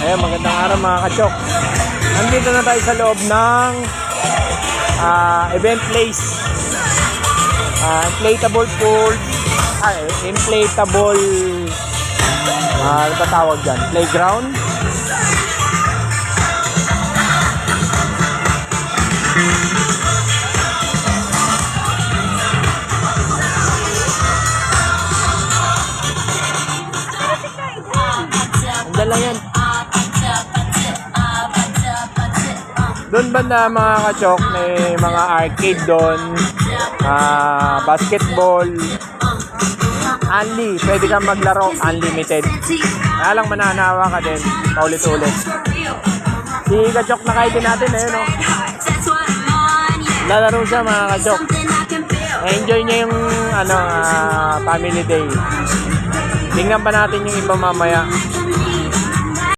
Ayan, magandang araw mga kachok. Nandito na tayo sa loob ng event place. Inflatable pool. Inflatable ano ba tawag dyan? Playground. Ang lang yan. Doon banda mga kachok, may mga arcade doon, basketball, pwede kang maglaro, unlimited. Kaya lang mananawa ka din, paulit-ulit. Si kachok na kayo din natin, no? Lalaro siya mga kachok. Enjoy niya yung family day. Tingnan pa natin yung iba mamaya.